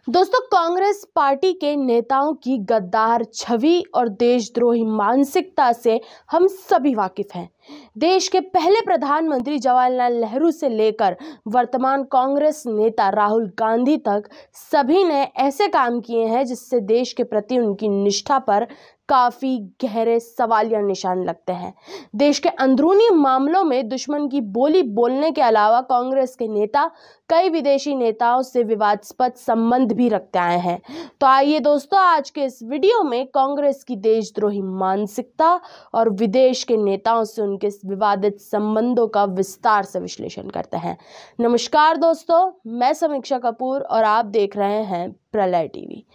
दोस्तों, कांग्रेस पार्टी के नेताओं की गद्दार छवि और देशद्रोही मानसिकता से हम सभी वाकिफ हैं। देश के पहले प्रधानमंत्री जवाहरलाल नेहरू से लेकर वर्तमान कांग्रेस नेता राहुल गांधी तक सभी ने ऐसे काम किए हैं जिससे देश के प्रति उनकी निष्ठा पर काफी गहरे सवालिया निशान लगते हैं। देश के अंदरूनी मामलों में दुश्मन की बोली बोलने के अलावा कांग्रेस के नेता कई विदेशी नेताओं से विवादास्पद संबंध भी रखते आए हैं। तो आइए दोस्तों, आज के इस वीडियो में कांग्रेस की देशद्रोही मानसिकता और विदेश के नेताओं से उनके विवादित संबंधों का विस्तार से विश्लेषण करते हैं। नमस्कार दोस्तों, मैं समीक्षा कपूर और आप देख रहे हैं प्रलय टीवी।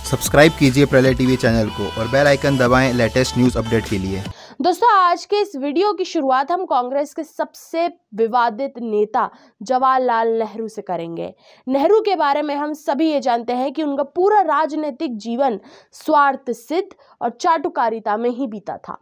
सब्सक्राइब कीजिए प्रलय टीवी चैनल को और बेल आइकन दबाएं लेटेस्ट न्यूज अपडेट के लिए। दोस्तों, आज के इस वीडियो की शुरुआत हम कांग्रेस के सबसे विवादित नेता जवाहरलाल नेहरू से करेंगे। नेहरू के बारे में हम सभी ये जानते हैं कि उनका पूरा राजनीतिक जीवन स्वार्थ सिद्ध और चाटुकारिता में ही बीता था।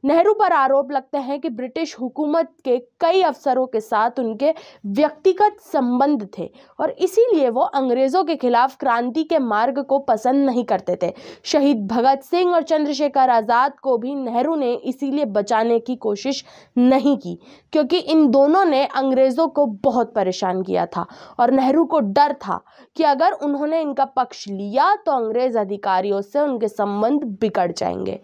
नेहरू पर आरोप लगते हैं कि ब्रिटिश हुकूमत के कई अफसरों के साथ उनके व्यक्तिगत संबंध थे और इसीलिए वो अंग्रेजों के खिलाफ क्रांति के मार्ग को पसंद नहीं करते थे। शहीद भगत सिंह और चंद्रशेखर आजाद को भी नेहरू ने इसीलिए बचाने की कोशिश नहीं की, क्योंकि इन दोनों ने अंग्रेजों को बहुत परेशान किया था और नेहरू को डर था कि अगर उन्होंने इनका पक्ष लिया तो अंग्रेज अधिकारियों से उनके संबंध बिगड़ जाएंगे।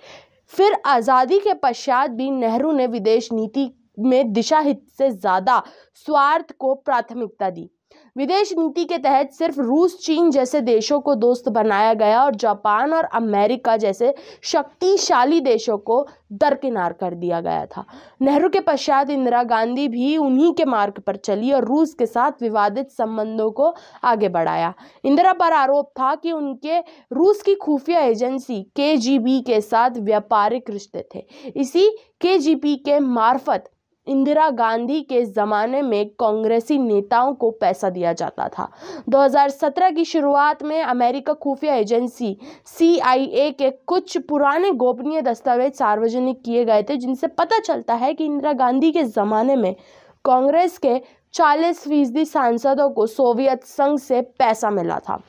फिर आज़ादी के पश्चात भी नेहरू ने विदेश नीति में दिशा हित से ज़्यादा स्वार्थ को प्राथमिकता दी। विदेश नीति के तहत सिर्फ रूस, चीन जैसे देशों को दोस्त बनाया गया और जापान और अमेरिका जैसे शक्तिशाली देशों को दरकिनार कर दिया गया था। नेहरू के पश्चात इंदिरा गांधी भी उन्हीं के मार्ग पर चली और रूस के साथ विवादित संबंधों को आगे बढ़ाया। इंदिरा पर आरोप था कि उनके रूस की खुफिया एजेंसी केजीबी के साथ व्यापारिक रिश्ते थे। इसी केजीबी के मार्फत इंदिरा गांधी के ज़माने में कांग्रेसी नेताओं को पैसा दिया जाता था। 2017 की शुरुआत में अमेरिका खुफिया एजेंसी CIA के कुछ पुराने गोपनीय दस्तावेज सार्वजनिक किए गए थे, जिनसे पता चलता है कि इंदिरा गांधी के ज़माने में कांग्रेस के 40% सांसदों को सोवियत संघ से पैसा मिला था।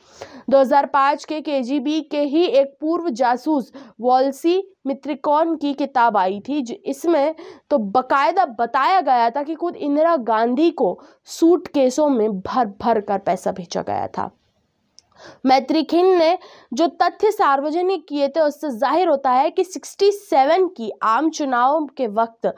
2005 के KGB के ही एक पूर्व जासूस वॉल्सी मित्रिकॉन की किताब आई थी, इसमें तो बकायदा बताया गया था कि खुद इंदिरा गांधी को सूटकेसों में भर भर कर पैसा भेजा गया था। मैत्रिखिन ने जो तथ्य सार्वजनिक किए थे उससे जाहिर होता है कि 67 की आम चुनाव के वक्त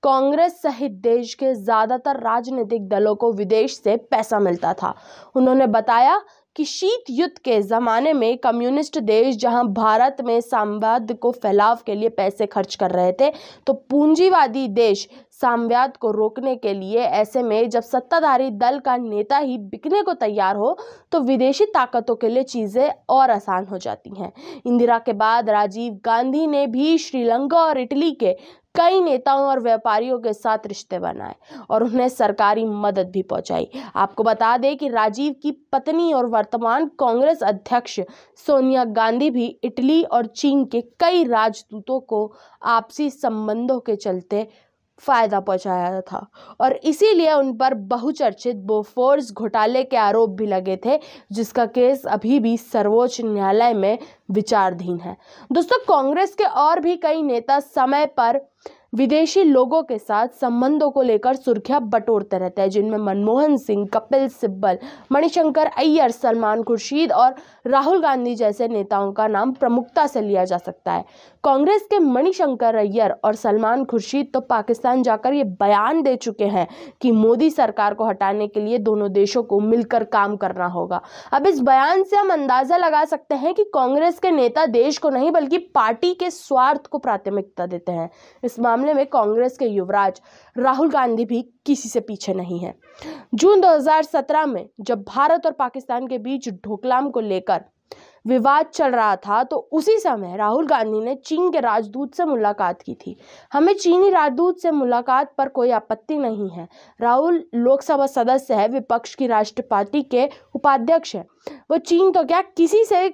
कांग्रेस सहित देश के ज्यादातर राजनीतिक दलों को विदेश से पैसा मिलता था। उन्होंने बताया कि शीत युद्ध के ज़माने में कम्युनिस्ट देश जहां भारत में साम्यवाद को फैलाव के लिए पैसे खर्च कर रहे थे, तो पूंजीवादी देश साम्यवाद को रोकने के लिए ऐसे में जब सत्ताधारी दल का नेता ही बिकने को तैयार हो तो विदेशी ताकतों के लिए चीज़ें और आसान हो जाती हैं। इंदिरा के बाद राजीव गांधी ने भी श्रीलंका और इटली के कई नेताओं और व्यापारियों के साथ रिश्ते बनाए और उन्हें सरकारी मदद भी पहुंचाई। आपको बता दें कि राजीव की पत्नी और वर्तमान कांग्रेस अध्यक्ष सोनिया गांधी भी इटली और चीन के कई राजदूतों को आपसी संबंधों के चलते फायदा पहुंचाया था और इसीलिए उन पर बहुचर्चित बोफोर्स घोटाले के आरोप भी लगे थे, जिसका केस अभी भी सर्वोच्च न्यायालय में विचाराधीन है। दोस्तों, कांग्रेस के और भी कई नेता समय पर विदेशी लोगों के साथ संबंधों को लेकर सुर्खियां बटोरते रहते हैं, जिनमें मनमोहन सिंह, कपिल सिब्बल, मणिशंकर अय्यर, सलमान खुर्शीद और राहुल गांधी जैसे नेताओं का नाम प्रमुखता से लिया जा सकता है। कांग्रेस के मणिशंकर अय्यर और सलमान खुर्शीद तो पाकिस्तान जाकर ये बयान दे चुके हैं कि मोदी सरकार को हटाने के लिए दोनों देशों को मिलकर काम करना होगा। अब इस बयान से हम अंदाजा लगा सकते हैं कि कांग्रेस के नेता देश को नहीं बल्कि पार्टी के स्वार्थ को प्राथमिकता देते हैं। इस मामले में कांग्रेस के युवराज राहुल गांधी भी किसी से पीछे नहीं है। जून 2017 में जब भारत और पाकिस्तान के बीच डोकलाम को लेकर विवाद चल रहा था, तो उसी समय राहुल गांधी ने चीन के राजदूत से मुलाकात की थी। हमें चीनी राजदूत से मुलाकात पर कोई आपत्ति नहीं है। राहुल लोकसभा सदस्य है, विपक्ष की राष्ट्रीय पार्टी के उपाध्यक्ष है। वो चीन तो क्या किसी से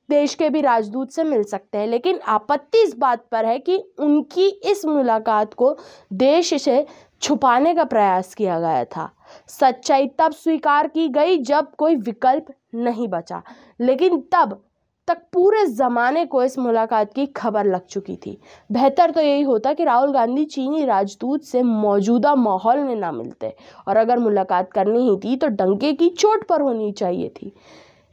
देश के भी राजदूत से मिल सकते हैं, लेकिन आपत्ति इस बात पर है कि उनकी इस मुलाकात को देश से छुपाने का प्रयास किया गया था। सच्चाई तब स्वीकार की गई जब कोई विकल्प नहीं बचा, लेकिन तब तक पूरे ज़माने को इस मुलाकात की खबर लग चुकी थी। बेहतर तो यही होता कि राहुल गांधी चीनी राजदूत से मौजूदा माहौल में ना मिलते, और अगर मुलाकात करनी ही थी तो डंके की चोट पर होनी चाहिए थी।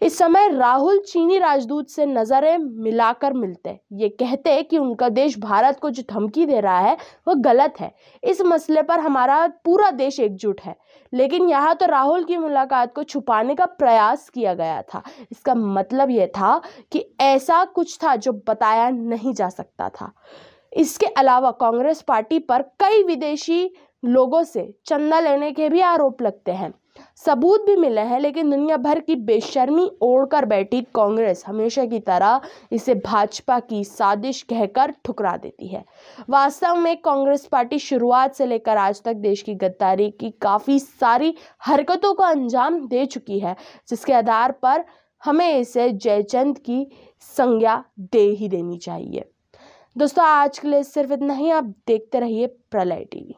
इस समय राहुल चीनी राजदूत से नज़रें मिलाकर मिलते, ये कहते कि उनका देश भारत को जो धमकी दे रहा है वह गलत है, इस मसले पर हमारा पूरा देश एकजुट है। लेकिन यहाँ तो राहुल की मुलाकात को छुपाने का प्रयास किया गया था। इसका मतलब ये था कि ऐसा कुछ था जो बताया नहीं जा सकता था। इसके अलावा कांग्रेस पार्टी पर कई विदेशी लोगों से चंदा लेने के भी आरोप लगते हैं। सबूत भी मिले हैं, लेकिन दुनिया भर की बेशर्मी ओढ़कर बैठी कांग्रेस हमेशा की तरह इसे भाजपा की साजिश कहकर ठुकरा देती है। वास्तव में कांग्रेस पार्टी शुरुआत से लेकर आज तक देश की गद्दारी की काफ़ी सारी हरकतों को अंजाम दे चुकी है, जिसके आधार पर हमें इसे जयचंद की संज्ञा दे ही देनी चाहिए। दोस्तों, आज के लिए सिर्फ इतना ही। आप देखते रहिए प्रलय टीवी।